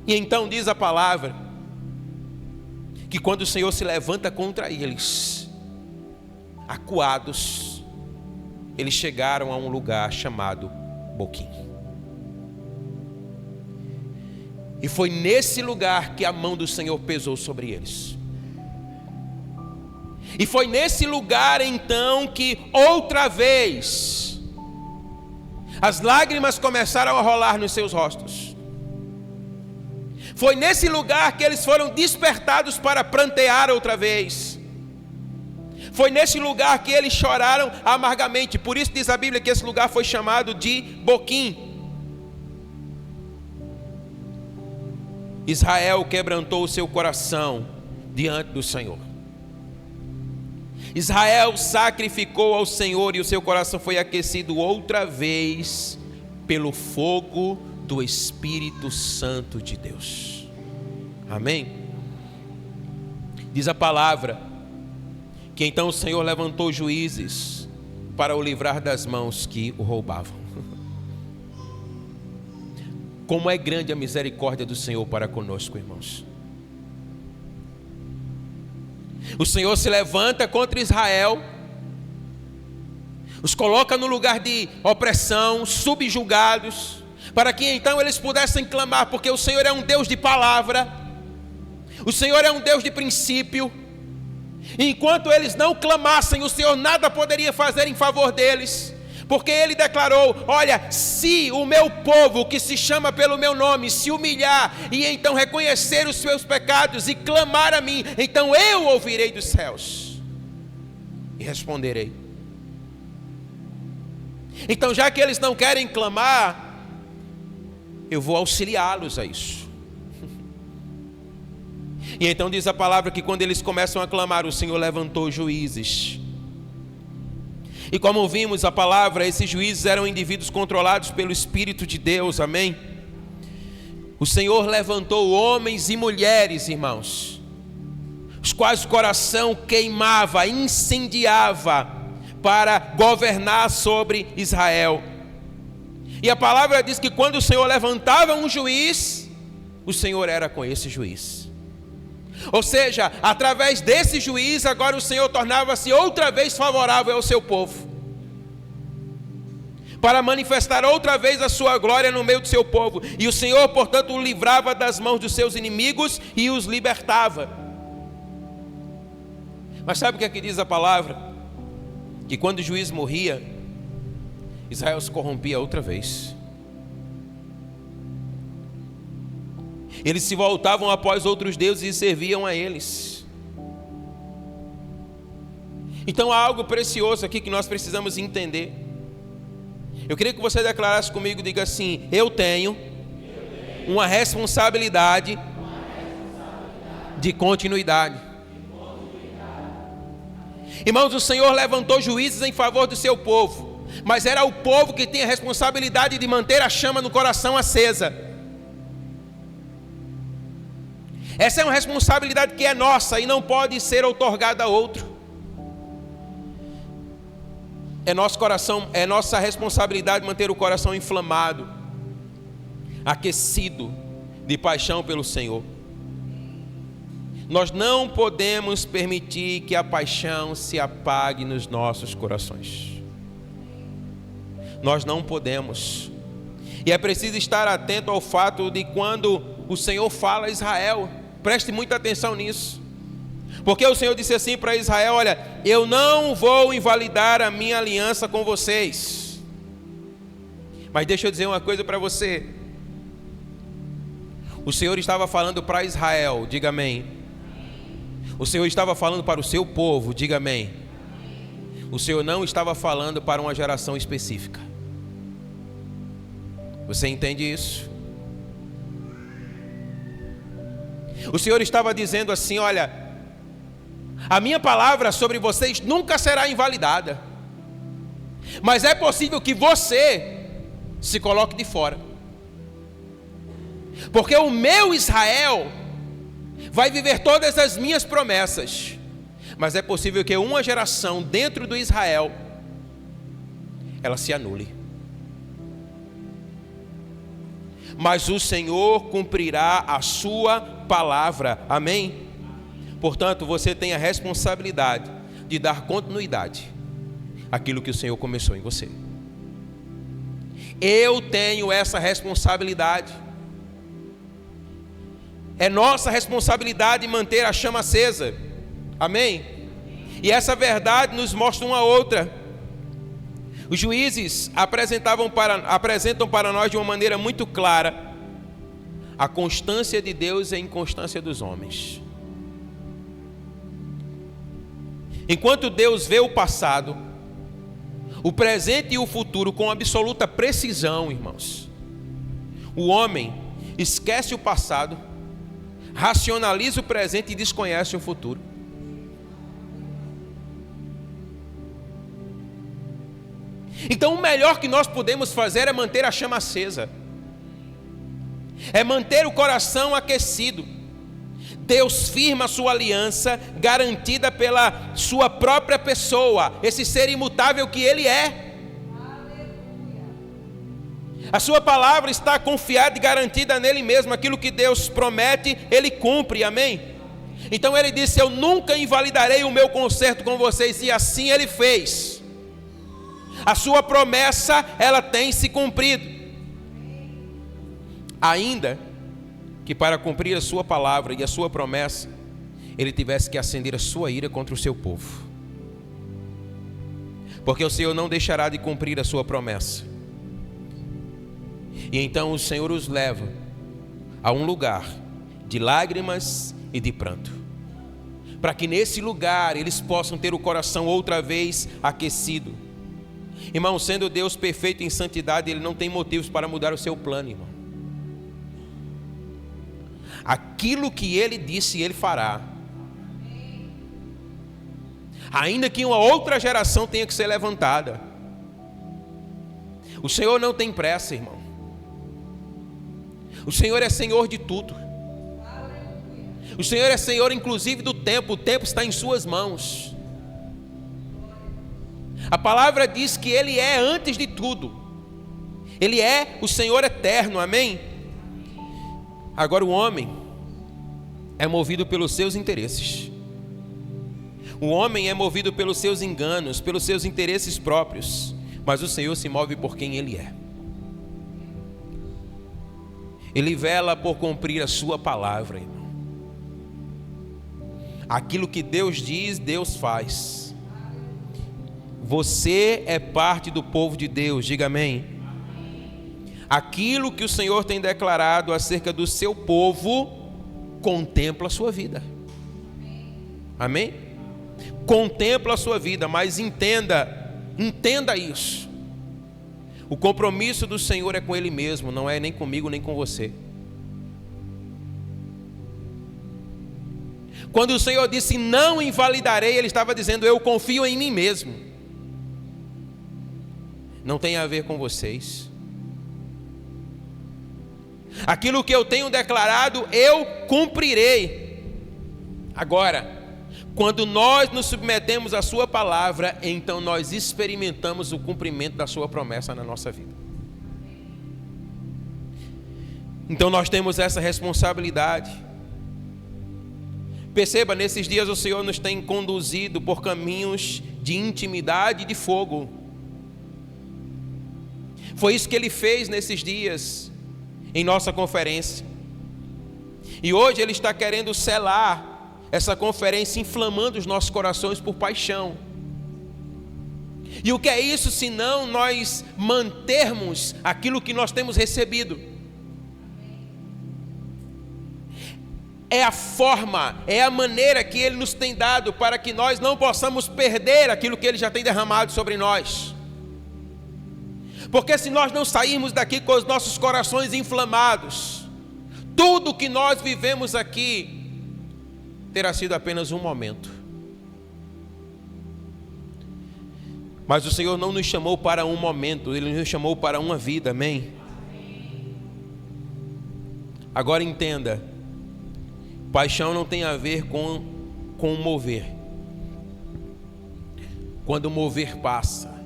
E então diz a palavra que quando o Senhor se levanta contra eles, acuados, eles chegaram a um lugar chamado Boquim. E foi nesse lugar que a mão do Senhor pesou sobre eles. E foi nesse lugar então que outra vez as lágrimas começaram a rolar nos seus rostos. Foi nesse lugar que eles foram despertados para prantear outra vez. Foi nesse lugar que eles choraram amargamente. Por isso diz a Bíblia que esse lugar foi chamado de Boquim. Israel quebrantou o seu coração diante do Senhor. Israel sacrificou ao Senhor e o seu coração foi aquecido outra vez pelo fogo do Espírito Santo de Deus. Amém? Diz a palavra que então o Senhor levantou juízes para o livrar das mãos que o roubavam. Como é grande a misericórdia do Senhor para conosco, irmãos. O Senhor se levanta contra Israel, os coloca no lugar de opressão, subjugados, para que então eles pudessem clamar, porque o Senhor é um Deus de palavra, o Senhor é um Deus de princípio. E enquanto eles não clamassem, o Senhor nada poderia fazer em favor deles, porque Ele declarou: olha, se o meu povo que se chama pelo meu nome se humilhar e então reconhecer os seus pecados e clamar a mim, então eu ouvirei dos céus e responderei. Então, já que eles não querem clamar, eu vou auxiliá-los a isso. E então diz a palavra que quando eles começam a clamar, o Senhor levantou juízes. E como vimos a palavra, esses juízes eram indivíduos controlados pelo Espírito de Deus, amém? O Senhor levantou homens e mulheres, irmãos, os quais o coração queimava, incendiava, para governar sobre Israel. E a palavra diz que quando o Senhor levantava um juiz, o Senhor era com esse juiz. Ou seja, através desse juiz, agora o Senhor tornava-se outra vez favorável ao seu povo, para manifestar outra vez a sua glória no meio do seu povo. E o Senhor, portanto, o livrava das mãos dos seus inimigos e os libertava. Mas sabe o que aqui diz a palavra? Que quando o juiz morria, Israel se corrompia outra vez. Eles se voltavam após outros deuses e serviam a eles. Então há algo precioso aqui que nós precisamos entender. Eu queria que você declarasse comigo, diga assim: eu tenho uma responsabilidade de continuidade. Irmãos, o Senhor levantou juízes em favor do seu povo, mas era o povo que tem a responsabilidade de manter a chama no coração acesa. Essa é uma responsabilidade que é nossa e não pode ser outorgada a outro. É nosso coração, é nossa responsabilidade manter o coração inflamado, aquecido de paixão pelo Senhor. Nós não podemos permitir que a paixão se apague nos nossos corações. Nós não podemos. E é preciso estar atento ao fato de quando o Senhor fala a Israel. Preste muita atenção nisso. Porque o Senhor disse assim para Israel: olha, eu não vou invalidar a minha aliança com vocês. Mas deixa eu dizer uma coisa para você. O Senhor estava falando para Israel, diga amém. O Senhor estava falando para o seu povo, diga amém. O Senhor não estava falando para uma geração específica. Você entende isso? O Senhor estava dizendo assim: olha, a minha palavra sobre vocês nunca será invalidada, mas é possível que você se coloque de fora, porque o meu Israel vai viver todas as minhas promessas, mas é possível que uma geração dentro do Israel ela se anule. Mas o Senhor cumprirá a sua palavra, amém? Portanto, você tem a responsabilidade de dar continuidade àquilo que o Senhor começou em você. Eu tenho essa responsabilidade. É nossa responsabilidade manter a chama acesa, amém? E essa verdade nos mostra uma outra. Os juízes apresentam para nós de uma maneira muito clara a constância de Deus e a inconstância dos homens. Enquanto Deus vê o passado, o presente e o futuro com absoluta precisão, irmãos, o homem esquece o passado racionaliza o presente e desconhece o futuro. Então o melhor que nós podemos fazer é manter a chama acesa, é manter o coração aquecido. Deus firma a sua aliança, garantida pela sua própria pessoa, esse ser imutável que Ele é. A sua palavra está confiada e garantida nele mesmo. Aquilo que Deus promete, Ele cumpre, amém? Então Ele disse: eu nunca invalidarei o meu concerto com vocês, e assim Ele fez. A sua promessa, ela tem se cumprido. Ainda que para cumprir a sua palavra e a sua promessa, Ele tivesse que acender a sua ira contra o seu povo. Porque o Senhor não deixará de cumprir a sua promessa. E então o Senhor os leva a um lugar de lágrimas e de pranto, para que nesse lugar eles possam ter o coração outra vez aquecido. Irmão, sendo Deus perfeito em santidade, Ele não tem motivos para mudar o seu plano, irmão. Aquilo que Ele disse, Ele fará. Ainda que uma outra geração tenha que ser levantada. O Senhor não tem pressa, irmão. O Senhor é Senhor de tudo. O Senhor é Senhor inclusive do tempo. O tempo está em suas mãos. A palavra diz que Ele é antes de tudo. Ele é o Senhor eterno, amém? Agora o homem é movido pelos seus interesses. O homem é movido pelos seus enganos, pelos seus interesses próprios. Mas o Senhor se move por quem Ele é. Ele vela por cumprir a sua palavra, irmão. Aquilo que Deus diz, Deus faz. Você é parte do povo de Deus, diga amém. Aquilo que o Senhor tem declarado acerca do seu povo, contempla a sua vida. Amém? Contempla a sua vida, mas entenda isso. O compromisso do Senhor é com Ele mesmo, não é nem comigo nem com você. Quando o Senhor disse não invalidarei, Ele estava dizendo eu confio em mim mesmo. Não tem a ver com vocês. Aquilo que eu tenho declarado, eu cumprirei. Agora, quando nós nos submetemos à sua palavra, então nós experimentamos o cumprimento da sua promessa na nossa vida. Então nós temos essa responsabilidade. Perceba, nesses dias o Senhor nos tem conduzido por caminhos de intimidade e de fogo. Foi isso que Ele fez nesses dias, em nossa conferência. E hoje Ele está querendo selar essa conferência, inflamando os nossos corações por paixão. E o que é isso, senão nós mantermos aquilo que nós temos recebido? É a forma, é a maneira que Ele nos tem dado para que nós não possamos perder aquilo que Ele já tem derramado sobre nós. Porque se nós não sairmos daqui com os nossos corações inflamados, tudo que nós vivemos aqui terá sido apenas um momento. Mas o Senhor não nos chamou para um momento, Ele nos chamou para uma vida, amém? Agora entenda, paixão não tem a ver com o mover. Quando o mover passa,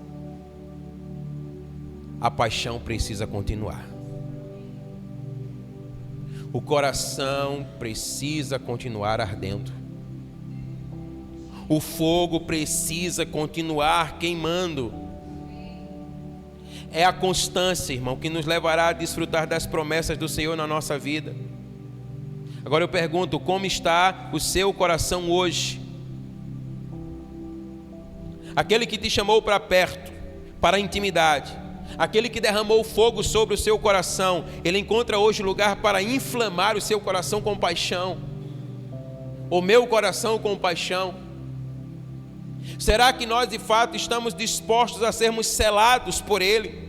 a paixão precisa continuar. O coração precisa continuar ardendo. O fogo precisa continuar queimando. É a constância, irmão, que nos levará a desfrutar das promessas do Senhor na nossa vida. Agora eu pergunto, como está o seu coração hoje? Aquele que te chamou para perto, para a intimidade, aquele que derramou fogo sobre o seu coração, ele encontra hoje lugar para inflamar o seu coração com paixão, o meu coração com paixão. Será que nós de fato estamos dispostos a sermos selados por Ele?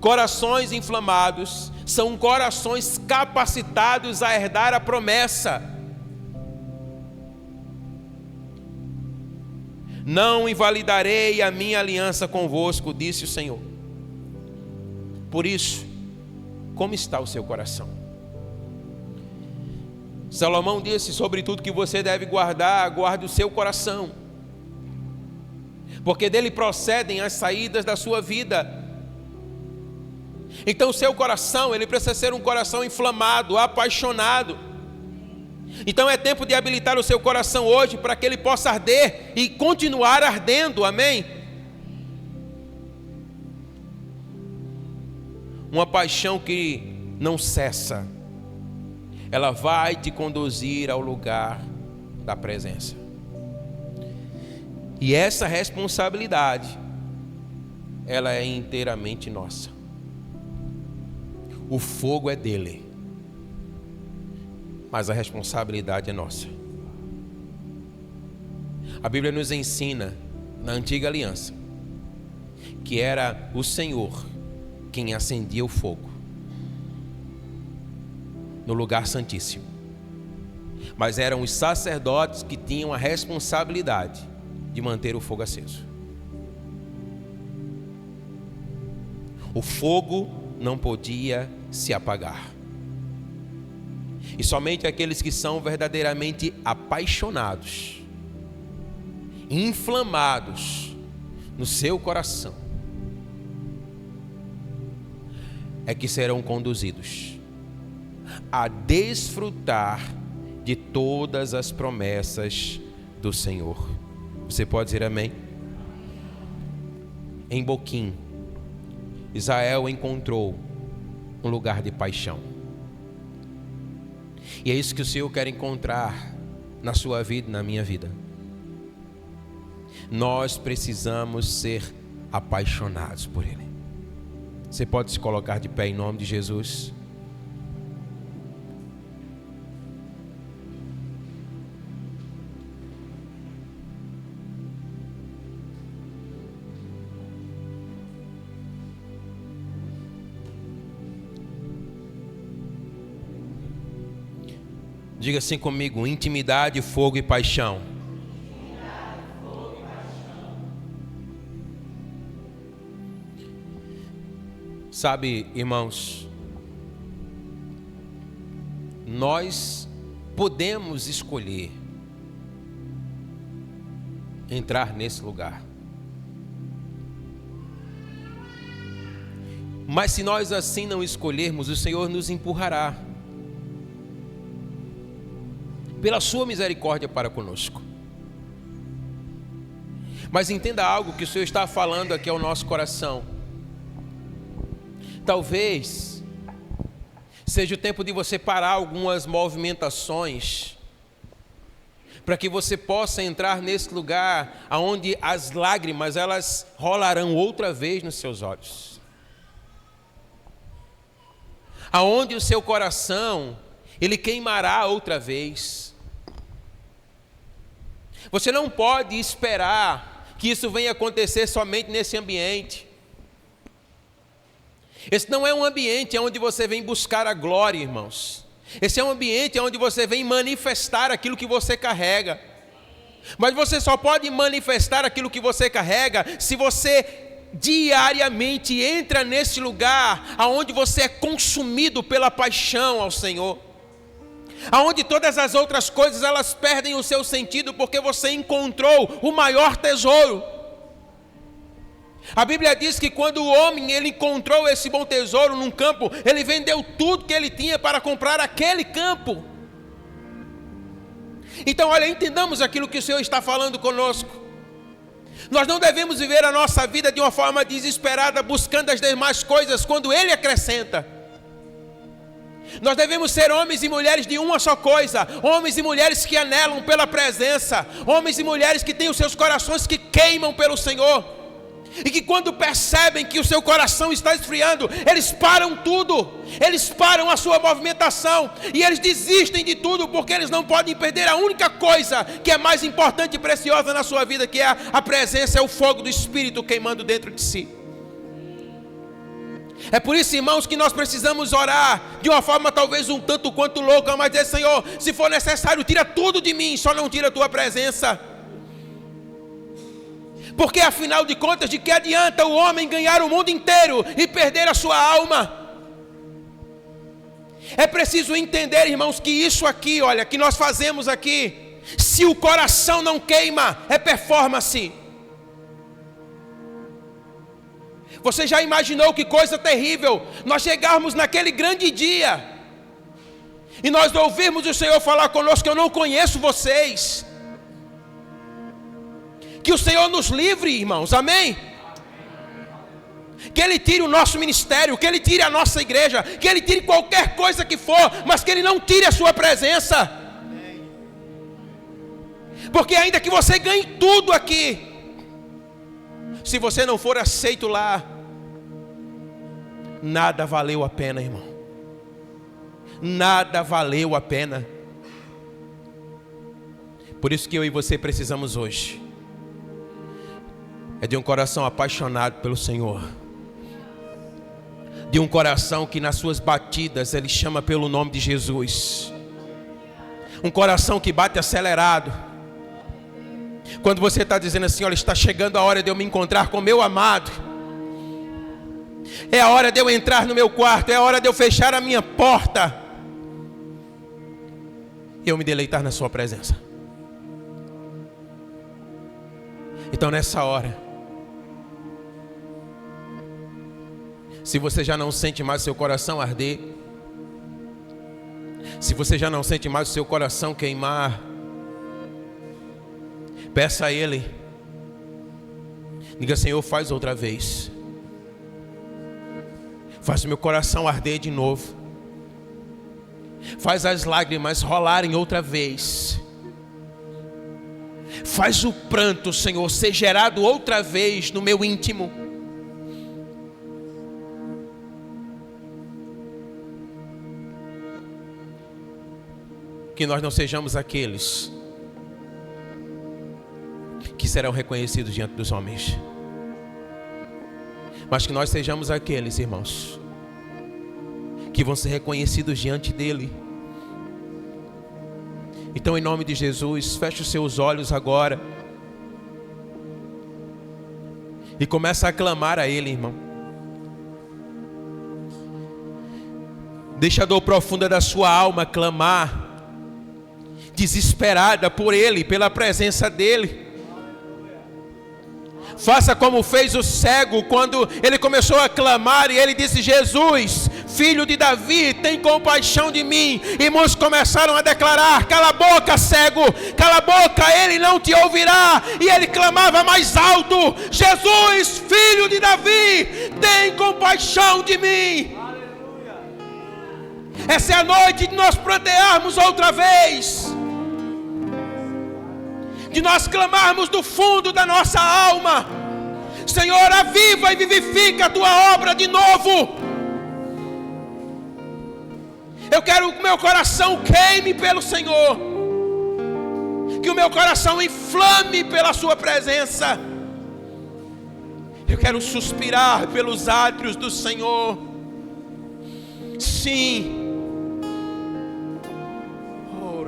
Corações inflamados são corações capacitados a herdar a promessa. Não invalidarei a minha aliança convosco, disse o Senhor. Por isso, como está o seu coração? Salomão disse: sobre tudo que você deve guardar, guarde o seu coração, porque dele procedem as saídas da sua vida. Então o seu coração, ele precisa ser um coração inflamado, apaixonado. Então é tempo de habilitar o seu coração hoje para que ele possa arder e continuar ardendo, amém? Uma paixão que não cessa, ela vai te conduzir ao lugar da presença. E essa responsabilidade, ela é inteiramente nossa. O fogo é dele, mas a responsabilidade é nossa. A Bíblia nos ensina, na antiga aliança, que era o Senhor quem acendia o fogo no lugar santíssimo, mas eram os sacerdotes que tinham a responsabilidade de manter o fogo aceso. O fogo não podia se apagar. E somente aqueles que são verdadeiramente apaixonados, inflamados no seu coração, é que serão conduzidos a desfrutar de todas as promessas do Senhor. Você pode dizer amém? Em Boquim, Israel encontrou um lugar de paixão. E é isso que o Senhor quer encontrar na sua vida e na minha vida. Nós precisamos ser apaixonados por Ele. Você pode se colocar de pé em nome de Jesus? Diga assim comigo: intimidade, fogo e paixão. Sabe, irmãos, nós podemos escolher entrar nesse lugar, mas se nós assim não escolhermos, o Senhor nos empurrará pela sua misericórdia para conosco. Mas entenda algo que o Senhor está falando aqui ao nosso coração. Talvez seja o tempo de você parar algumas movimentações, para que você possa entrar nesse lugar onde as lágrimas, elas rolarão outra vez nos seus olhos, aonde o seu coração, ele queimará outra vez. Você não pode esperar que isso venha acontecer somente nesse ambiente. Esse não é um ambiente onde você vem buscar a glória, irmãos. Esse é um ambiente onde você vem manifestar aquilo que você carrega. Mas você só pode manifestar aquilo que você carrega se você diariamente entra nesse lugar aonde você é consumido pela paixão ao Senhor, aonde todas as outras coisas elas perdem o seu sentido, porque você encontrou o maior tesouro. A Bíblia diz que quando o homem ele encontrou esse bom tesouro num campo, ele vendeu tudo que ele tinha para comprar aquele campo. Então olha, entendamos aquilo que o Senhor está falando conosco. Nós não devemos viver a nossa vida de uma forma desesperada, buscando as demais coisas quando Ele acrescenta. Nós devemos ser homens e mulheres de uma só coisa, homens e mulheres que anelam pela presença, homens e mulheres que têm os seus corações que queimam pelo Senhor, e que quando percebem que o seu coração está esfriando, eles param tudo, eles param a sua movimentação, e eles desistem de tudo, porque eles não podem perder a única coisa que é mais importante e preciosa na sua vida, que é a presença, é o fogo do Espírito queimando dentro de si. É por isso, irmãos, que nós precisamos orar de uma forma talvez um tanto quanto louca, mas dizer: Senhor, se for necessário, tira tudo de mim, só não tira a tua presença. Porque afinal de contas, de que adianta o homem ganhar o mundo inteiro e perder a sua alma? É preciso entender, irmãos, que isso aqui, olha, que nós fazemos aqui, se o coração não queima, é performance. Você já imaginou que coisa terrível nós chegarmos naquele grande dia e nós ouvirmos o Senhor falar conosco: eu não conheço vocês. Que o Senhor nos livre, irmãos, amém? Que Ele tire o nosso ministério, que Ele tire a nossa igreja, que Ele tire qualquer coisa que for, mas que Ele não tire a sua presença. Porque ainda que você ganhe tudo aqui, se você não for aceito lá, nada valeu a pena, irmão. Nada valeu a pena. Por isso que eu e você precisamos hoje é de um coração apaixonado pelo Senhor, de um coração que nas suas batidas Ele chama pelo nome de Jesus, um coração que bate acelerado. Quando você está dizendo assim: olha, está chegando a hora de eu me encontrar com meu amado, é a hora de eu entrar no meu quarto, é a hora de eu fechar a minha porta e eu me deleitar na sua presença. Então nessa hora, se você já não sente mais seu coração arder, se você já não sente mais o seu coração queimar, peça a Ele. Diga: Senhor, faz outra vez. Faz o meu coração arder de novo. Faz as lágrimas rolarem outra vez. Faz o pranto, Senhor, ser gerado outra vez no meu íntimo. Que nós não sejamos aqueles que serão reconhecidos diante dos homens, mas que nós sejamos aqueles, irmãos, que vão ser reconhecidos diante dEle. Então, em nome de Jesus, feche os seus olhos agora e começa a clamar a Ele, irmão. Deixa a dor profunda da sua alma clamar, desesperada por Ele, pela presença dEle. Faça como fez o cego quando ele começou a clamar e ele disse: Jesus, filho de Davi, tem compaixão de mim. E muitos começaram a declarar: cala a boca, cego, cala a boca, ele não te ouvirá. E ele clamava mais alto: Jesus, filho de Davi, tem compaixão de mim. Essa é a noite de nós prantearmos outra vez, de nós clamarmos do fundo da nossa alma: Senhor, aviva e vivifica a tua obra de novo. Eu quero que o meu coração queime pelo Senhor, que o meu coração inflame pela sua presença. Eu quero suspirar pelos átrios do Senhor. Sim. Oh,